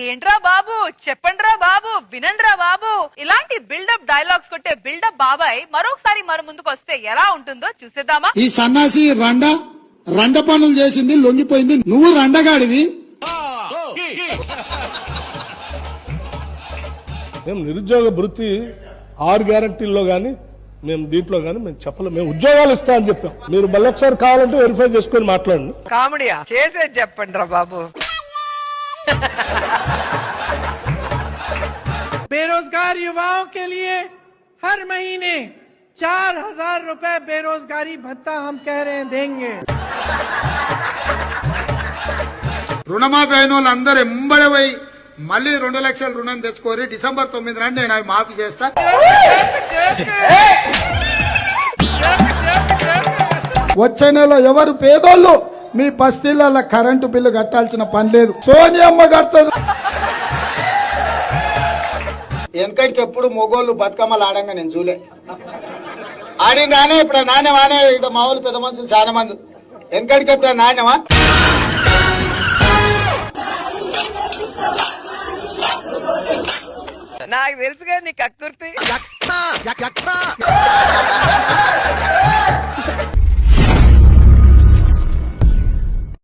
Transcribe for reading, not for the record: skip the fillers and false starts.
ఏంట్రా బాబు, చెప్పండ్రా బాబు, వినండ్రా బాబు, ఇలాంటి buildup dialogues కొట్టే బిల్డప్ బాబాయ్ మరొకసారి మన ముందుకు వస్తే ఎలా ఉంటుందో చూసేద్దామా. ఈ సన్నాసి రండ పనులు చేసింది, లొంగిపోయింది. నువ్వు రండగాడివి. మేము నిరుద్యోగ భృతి 6 గ్యారంటీల్లో గానీ మేము దీంట్లో గానీ మేము చెప్పలేం. మేము ఉద్యోగాలు ఇస్తా అని చెప్పాం. మీరు మళ్ళీ ఒకసారి కావాలంటే వెరిఫై చేసుకొని మాట్లాడండి. కామెడీయా చేసేది చెప్పండి రా బాబు. बेरोजगार युवाओं के लिए हर महीने 4,000 रुपए बेरोजगारी भत्ता हम कह रहे हैं देंगे. రుణమాఫీ అయిన వాళ్ళందరూ ఎంబడి పోయి మళ్ళీ 2 లక్షల రుణం తెచ్చుకోరి. డిసెంబర్ 9 నాడు నేను అవి మాఫీ చేస్తా. వచ్చే నెల ఎవరు పేదోళ్ళు మీ బస్తీల కరెంటు బిల్లు కట్టాల్సిన పని లేదు, సోనియమ్మ కట్టదు. వెనకటికి ఎప్పుడు మొగోళ్ళు బతుకమ్మలు ఆడంగా నేను చూలే. ఆడిందానే ఇప్పుడు నాణ్యమానే. ఇక్కడ మా వాళ్ళు పెద్ద మనుషులు చాలా మంది. వెనకటికి ఎప్పుడు నాణ్యమా? నాకు తెలుసుగా నీ కక్కుర్తి.